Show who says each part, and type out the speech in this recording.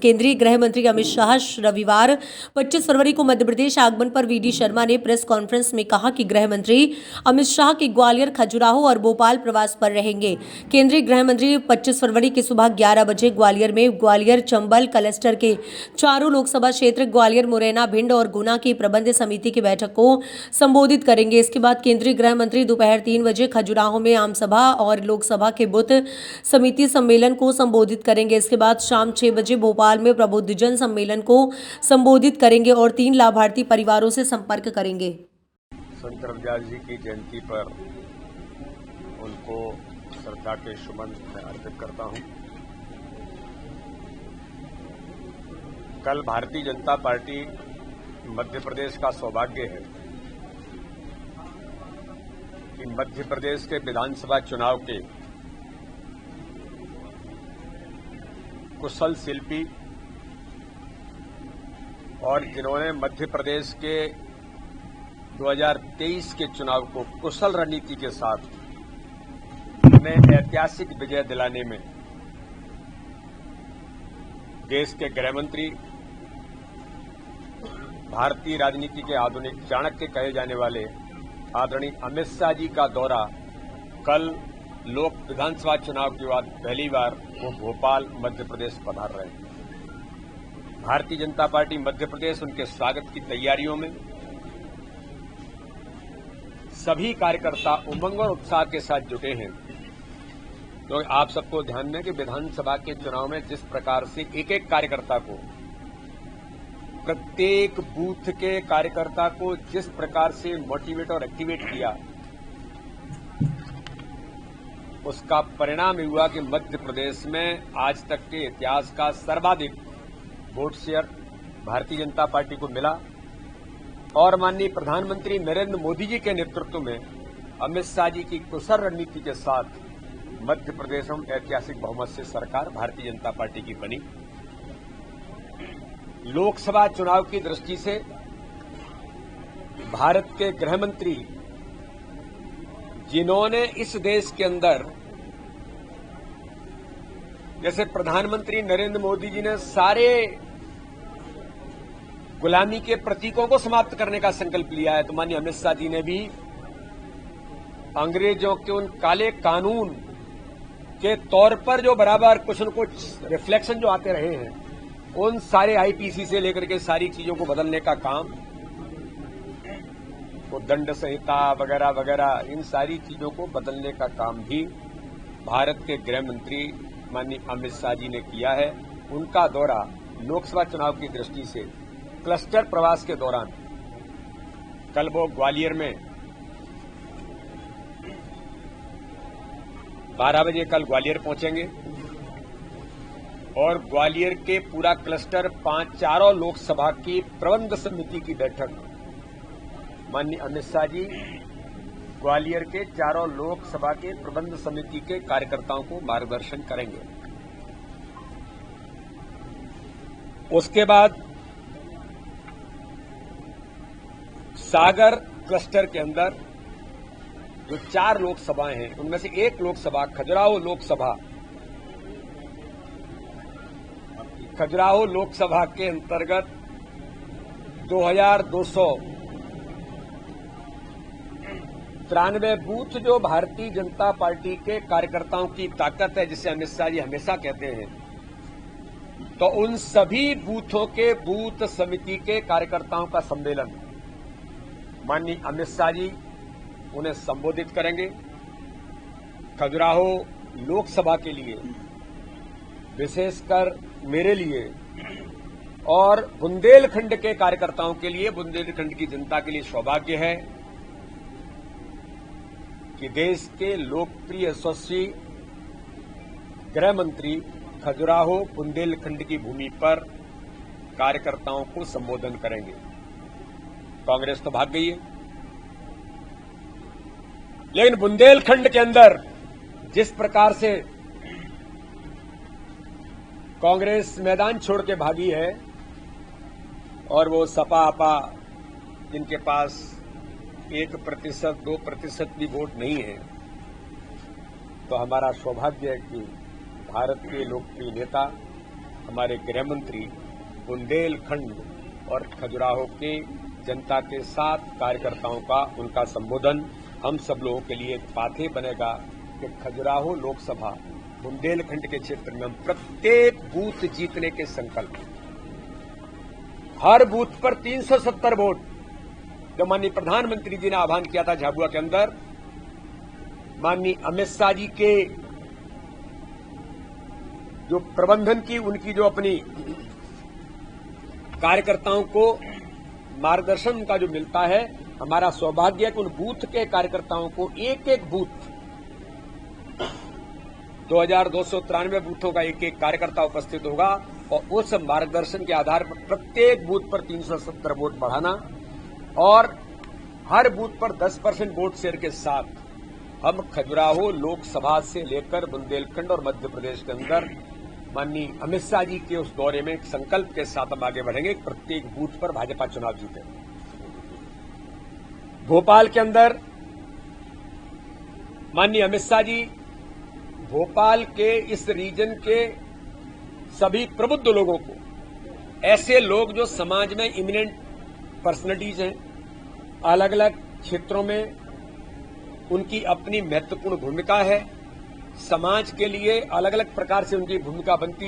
Speaker 1: केंद्रीय गृह मंत्री अमित शाह रविवार 25 फरवरी को मध्य प्रदेश आगमन पर वीडी शर्मा ने प्रेस कॉन्फ्रेंस में कहा कि गृह मंत्री अमित शाह के ग्वालियर, खजुराहो और भोपाल प्रवास पर रहेंगे। केंद्रीय गृह मंत्री 25 फरवरी की सुबह 11 बजे ग्वालियर में ग्वालियर चंबल क्लस्टर के चारों लोकसभा क्षेत्र ग्वालियर, मुरैना, भिंड और गुना की प्रबंध समिति की बैठक को संबोधित करेंगे। इसके बाद केंद्रीय गृह मंत्री दोपहर 3 बजे खजुराहो में आम सभा और लोकसभा के बूथ समिति सम्मेलन को संबोधित करेंगे। इसके बाद शाम 6 बजे भोपाल में प्रबुद्धजन सम्मेलन को संबोधित करेंगे और 3 लाभार्थी परिवारों से संपर्क करेंगे।
Speaker 2: संत रविदास जी की जयंती पर उनको श्रद्धा के सुमन मैं अर्पित करता हूं। कल भारतीय जनता पार्टी मध्य प्रदेश का सौभाग्य है कि मध्य प्रदेश के विधानसभा चुनाव के कुशल शिल्पी और जिन्होंने मध्य प्रदेश के 2023 के चुनाव को कुशल रणनीति के साथ उन्हें ऐतिहासिक विजय दिलाने में देश के गृह मंत्री, भारतीय राजनीति के आधुनिक चाणक्य कहे जाने वाले आदरणीय अमित शाह जी का दौरा कल लोक विधानसभा चुनाव के बाद पहली बार वो भोपाल मध्य प्रदेश पधार रहे हैं। भारतीय जनता पार्टी मध्य प्रदेश उनके स्वागत की तैयारियों में सभी कार्यकर्ता उमंग और उत्साह के साथ जुटे हैं। तो आप सबको ध्यान दें कि विधानसभा के चुनाव में जिस प्रकार से एक एक कार्यकर्ता को, प्रत्येक बूथ के कार्यकर्ता को जिस प्रकार से मोटिवेट और एक्टिवेट किया, उसका परिणाम हुआ कि मध्य प्रदेश में आज तक के इतिहास का सर्वाधिक vote share Bharatiya Janata party को मिला और माननीय प्रधानमंत्री नरेंद्र मोदी जी के नेतृत्व में अमित शाह जी की कुशल रणनीति के साथ मध्य प्रदेश में ऐतिहासिक बहुमत से सरकार भारतीय जनता पार्टी की बनी। लोकसभा चुनाव की दृष्टि से भारत के गृह मंत्री जिन्होंने इस देश के अंदर, जैसे प्रधानमंत्री नरेंद्र मोदी जी ने सारे गुलामी के प्रतीकों को समाप्त करने का संकल्प लिया है, तो माननीय अमित शाह जी ने भी अंग्रेजों के उन काले कानून के तौर पर जो बराबर कुछ न कुछ रिफ्लेक्शन जो आते रहे हैं, उन सारे आईपीसी से लेकर के सारी चीजों को बदलने का काम, वो दंड संहिता वगैरह वगैरह, इन सारी चीजों को बदलने का काम भी भारत के गृह मंत्री माननीय अमित शाह जी ने किया है। उनका दौरा लोकसभा चुनाव की दृष्टि से क्लस्टर प्रवास के दौरान कल वो ग्वालियर में 12 बजे कल ग्वालियर पहुंचेंगे और ग्वालियर के पूरा क्लस्टर चारों लोकसभा की प्रबंध समिति की बैठक माननीय अमित शाह जी ग्वालियर के चारों लोकसभा के प्रबंध समिति के कार्यकर्ताओं को मार्गदर्शन करेंगे। उसके बाद सागर क्लस्टर के अंदर जो 4 लोकसभाएं हैं, उनमें से एक लोकसभा खजुराहो लोकसभा के अंतर्गत 2293 बूथ जो भारतीय जनता पार्टी के कार्यकर्ताओं की ताकत है, जिसे अमित शाह जी हमेशा कहते हैं, तो उन सभी बूथों के बूथ समिति के कार्यकर्ताओं का सम्मेलन माननीय अमित शाह जी उन्हें संबोधित करेंगे। खजुराहो लोकसभा के लिए, विशेषकर मेरे लिए और बुंदेलखंड के कार्यकर्ताओं के लिए, बुंदेलखंड की जनता के लिए सौभाग्य है कि देश के लोकप्रिय यशस्वी गृह मंत्री खजुराहो बुंदेलखंड की भूमि पर कार्यकर्ताओं को संबोधन करेंगे। कांग्रेस तो भाग गई है, लेकिन बुंदेलखंड के अंदर जिस प्रकार से कांग्रेस मैदान छोड़ के भागी है और वो सपा आपा जिनके पास 1%, 2% भी वोट नहीं है, तो हमारा सौभाग्य है कि भारत के लोकप्रिय नेता हमारे गृह मंत्री बुंदेलखंड और खजुराहो के जनता के साथ कार्यकर्ताओं का उनका संबोधन हम सब लोगों के लिए एक पाथे बनेगा कि खजुराहो लोकसभा बुंदेलखंड के क्षेत्र में हम प्रत्येक बूथ जीतने के संकल्प, हर बूथ पर 370 वोट, जो माननीय प्रधानमंत्री जी ने आह्वान किया था झाबुआ के अंदर, माननीय अमित शाह जी के जो प्रबंधन की उनकी जो अपनी कार्यकर्ताओं को मार्गदर्शन का जो मिलता है, हमारा सौभाग्य है कि उन बूथ के कार्यकर्ताओं को एक एक बूथ 2293 बूथों का एक एक कार्यकर्ता उपस्थित होगा और उस मार्गदर्शन के आधार पर प्रत्येक बूथ पर 370 वोट बढ़ाना और हर बूथ पर 10% वोट शेयर के साथ हम खजुराहो लोकसभा से लेकर बुंदेलखंड और मध्य प्रदेश के अंदर माननीय अमित शाह जी के उस दौरे में एक संकल्प के साथ हम आगे बढ़ेंगे। प्रत्येक बूथ पर भाजपा चुनाव जीते। भोपाल के अंदर माननीय अमित शाह जी भोपाल के इस रीजन के सभी प्रबुद्ध लोगों को, ऐसे लोग जो समाज में इमिनेंट पर्सनैलिटीज हैं, अलग अलग क्षेत्रों में उनकी अपनी महत्वपूर्ण भूमिका है, समाज के लिए अलग अलग प्रकार से उनकी भूमिका बनती